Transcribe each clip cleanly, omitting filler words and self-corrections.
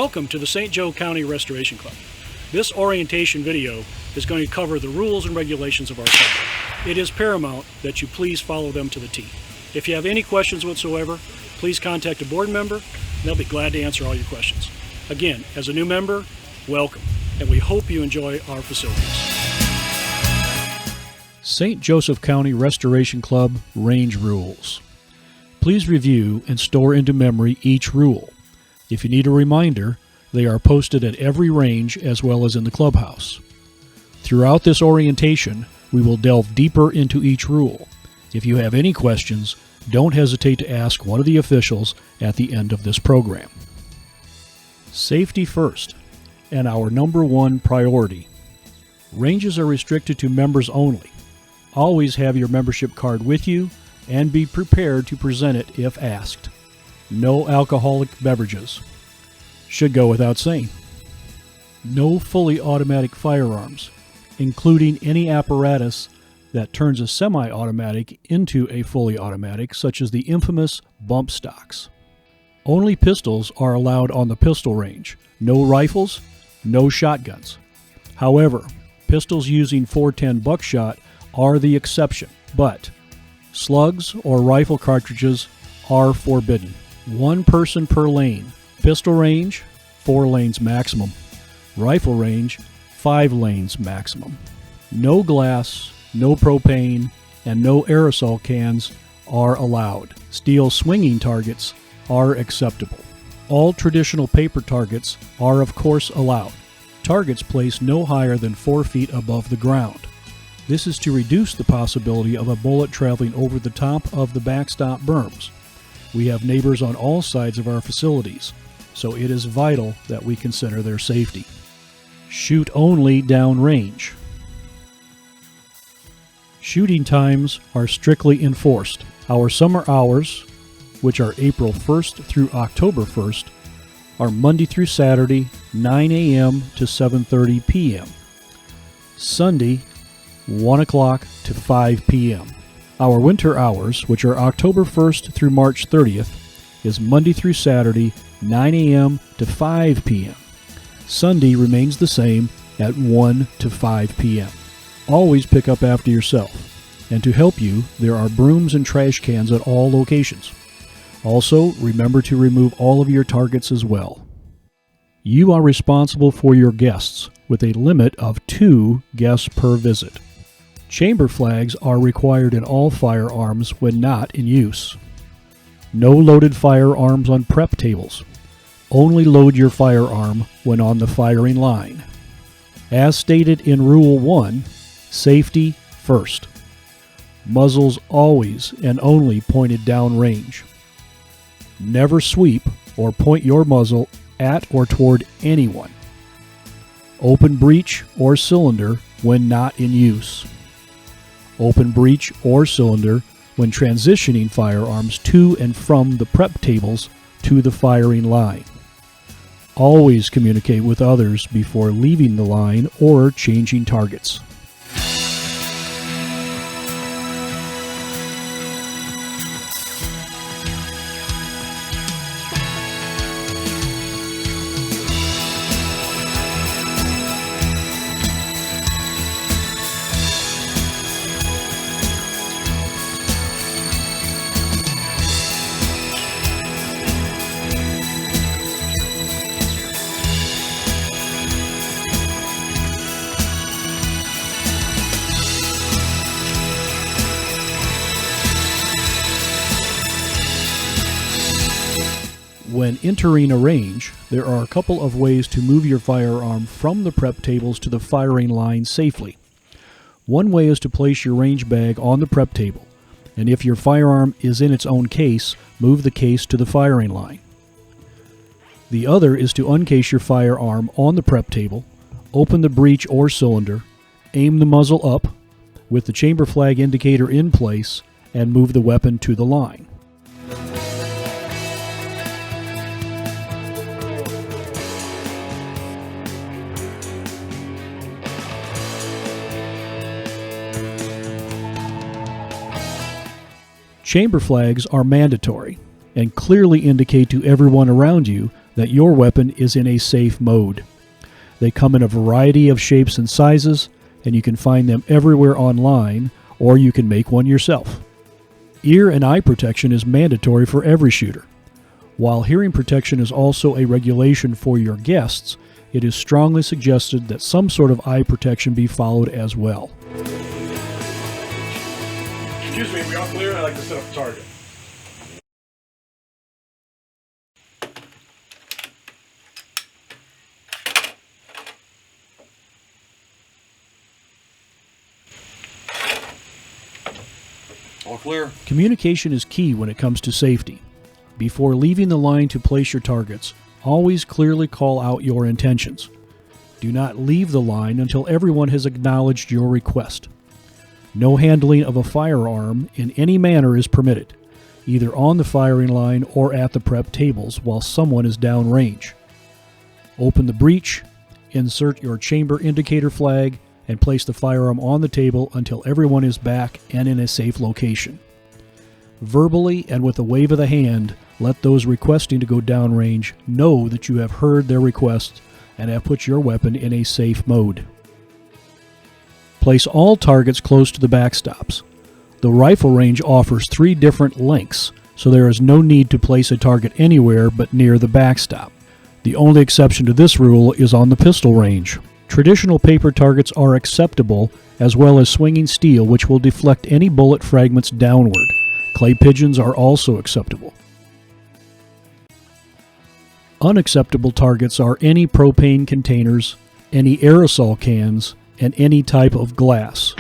Welcome to the St. Joe County Restoration Club. This orientation video is going to cover the rules and regulations of our club. It is paramount that you please follow them to the T. If you have any questions whatsoever, please contact a board member and they'll be glad to answer all your questions. Again, as a new member, welcome, and we hope you enjoy our facilities. St. Joseph County Restoration Club Range Rules. Please review and store into memory each rule. If you need a reminder, they are posted at every range as well as in the clubhouse. Throughout this orientation, we will delve deeper into each rule. If you have any questions, don't hesitate to ask one of the officials at the end of this program. Safety first, and our number one priority. Ranges are restricted to members only. Always have your membership card with you and be prepared to present it if asked. No alcoholic beverages. Should go without saying. No fully automatic firearms, including any apparatus that turns a semi-automatic into a fully automatic, such as the infamous bump stocks. Only pistols are allowed on the pistol range. No rifles, no shotguns. However, pistols using .410 buckshot are the exception, but slugs or rifle cartridges are forbidden. One person per lane. Pistol range, 4 lanes maximum. Rifle range, 5 lanes maximum. No glass, no propane, and no aerosol cans are allowed. Steel swinging targets are acceptable. All traditional paper targets are of course allowed. Targets placed no higher than 4 feet above the ground. This is to reduce the possibility of a bullet traveling over the top of the backstop berms. We have neighbors on all sides of our facilities, so it is vital that we consider their safety. Shoot only downrange. Shooting times are strictly enforced. Our summer hours, which are April 1st through October 1st, are Monday through Saturday, 9 a.m. to 7:30 p.m. Sunday, 1 o'clock to 5 p.m. Our winter hours, which are October 1st through March 30th, is Monday through Saturday, 9 a.m. to 5 p.m. Sunday remains the same at 1 to 5 p.m. Always pick up after yourself. And to help you, there are brooms and trash cans at all locations. Also, remember to remove all of your targets as well. You are responsible for your guests, with a limit of 2 guests per visit. Chamber flags are required in all firearms when not in use. No loaded firearms on prep tables. Only load your firearm when on the firing line. As stated in Rule 1, safety first. Muzzles always and only pointed downrange. Never sweep or point your muzzle at or toward anyone. Open breech or cylinder when not in use. Open breech or cylinder when transitioning firearms to and from the prep tables to the firing line. Always communicate with others before leaving the line or changing targets. When entering a range, there are a couple of ways to move your firearm from the prep tables to the firing line safely. One way is to place your range bag on the prep table, and if your firearm is in its own case, move the case to the firing line. The other is to uncase your firearm on the prep table, open the breech or cylinder, aim the muzzle up with the chamber flag indicator in place, and move the weapon to the line. Chamber flags are mandatory and clearly indicate to everyone around you that your weapon is in a safe mode. They come in a variety of shapes and sizes, and you can find them everywhere online, or you can make one yourself. Ear and eye protection is mandatory for every shooter. While hearing protection is also a regulation for your guests, it is strongly suggested that some sort of eye protection be followed as well. Excuse me, we all clear? I'd like to set up a target. All clear. Communication is key when it comes to safety. Before leaving the line to place your targets, always clearly call out your intentions. Do not leave the line until everyone has acknowledged your request. No handling of a firearm in any manner is permitted, either on the firing line or at the prep tables while someone is downrange. Open the breech, insert your chamber indicator flag, and place the firearm on the table until everyone is back and in a safe location. Verbally and with a wave of the hand, let those requesting to go downrange know that you have heard their request and have put your weapon in a safe mode. Place all targets close to the backstops. The rifle range offers 3 different lengths, so there is no need to place a target anywhere but near the backstop. The only exception to this rule is on the pistol range. Traditional paper targets are acceptable, as well as swinging steel, which will deflect any bullet fragments downward. Clay pigeons are also acceptable. Unacceptable targets are any propane containers, any aerosol cans, and any type of glass.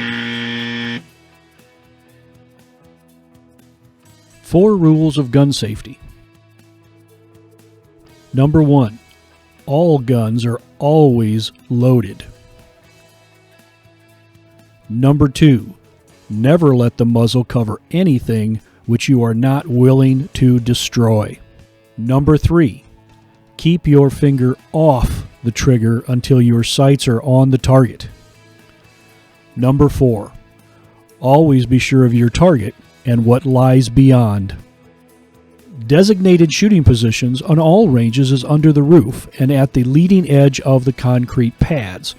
4 rules of gun safety. Number 1. All guns are always loaded. Number 2. Never let the muzzle cover anything which you are not willing to destroy. Number 3. Keep your finger off the trigger until your sights are on the target. Number 4. Always be sure of your target and what lies beyond. Designated shooting positions on all ranges is under the roof and at the leading edge of the concrete pads.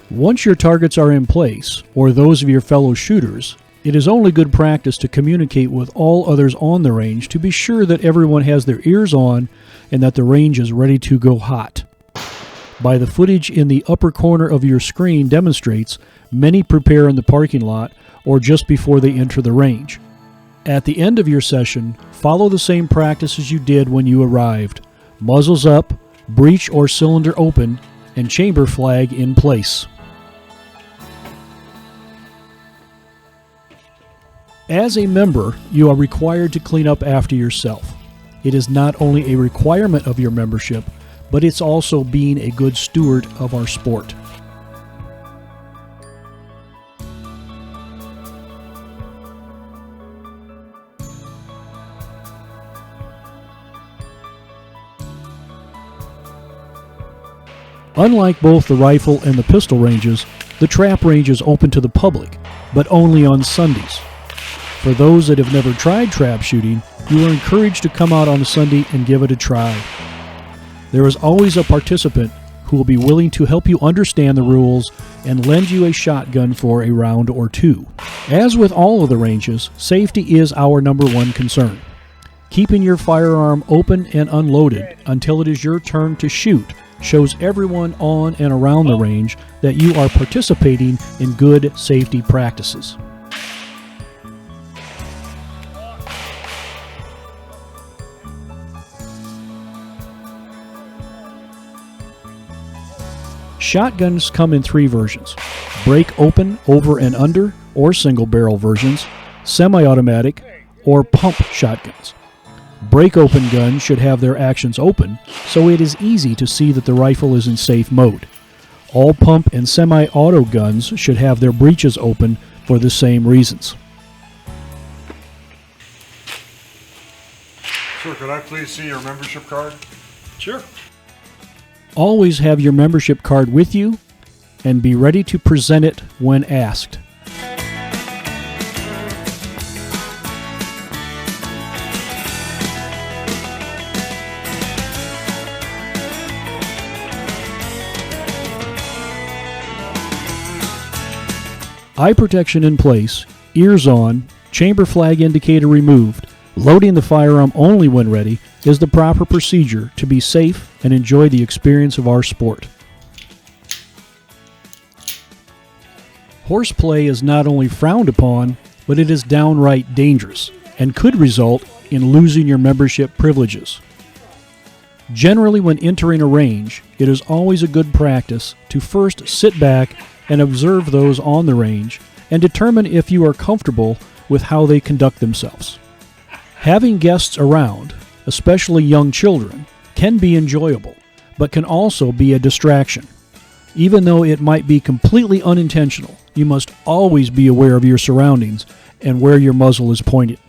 Once your targets are in place, or those of your fellow shooters, it is only good practice to communicate with all others on the range to be sure that everyone has their ears on and that the range is ready to go hot. By the footage in the upper corner of your screen demonstrates, many prepare in the parking lot or just before they enter the range. At the end of your session, follow the same practice as you did when you arrived. Muzzles up, breech or cylinder open, and chamber flag in place. As a member, you are required to clean up after yourself. It is not only a requirement of your membership, but it's also being a good steward of our sport. Unlike both the rifle and the pistol ranges, the trap range is open to the public, but only on Sundays. For those that have never tried trap shooting, you are encouraged to come out on a Sunday and give it a try. There is always a participant who will be willing to help you understand the rules and lend you a shotgun for a round or 2. As with all of the ranges, safety is our number 1 concern. Keeping your firearm open and unloaded until it is your turn to shoot shows everyone on and around the range that you are participating in good safety practices. Shotguns come in 3 versions: break open, over and under, or single barrel versions, semi-automatic, or pump shotguns. Break-open guns should have their actions open, so it is easy to see that the rifle is in safe mode. All pump and semi-auto guns should have their breeches open for the same reasons. Sir, could I please see your membership card? Sure. Always have your membership card with you and be ready to present it when asked. Eye protection in place, ears on, chamber flag indicator removed, loading the firearm only when ready is the proper procedure to be safe and enjoy the experience of our sport. Horseplay is not only frowned upon, but it is downright dangerous and could result in losing your membership privileges. Generally, when entering a range, it is always a good practice to first sit back and observe those on the range and determine if you are comfortable with how they conduct themselves. Having guests around, especially young children, can be enjoyable, but can also be a distraction. Even though it might be completely unintentional, you must always be aware of your surroundings and where your muzzle is pointed.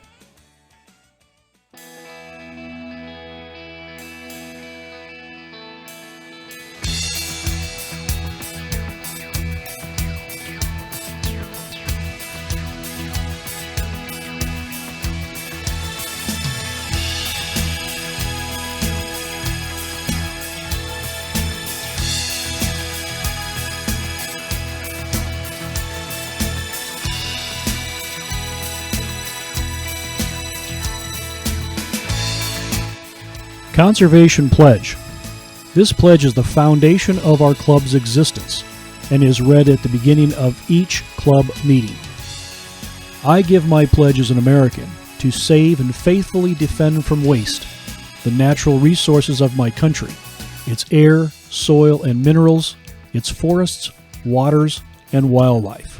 Conservation Pledge. This pledge is the foundation of our club's existence and is read at the beginning of each club meeting. I give my pledge as an American to save and faithfully defend from waste the natural resources of my country, its air, soil, and minerals, its forests, waters, and wildlife.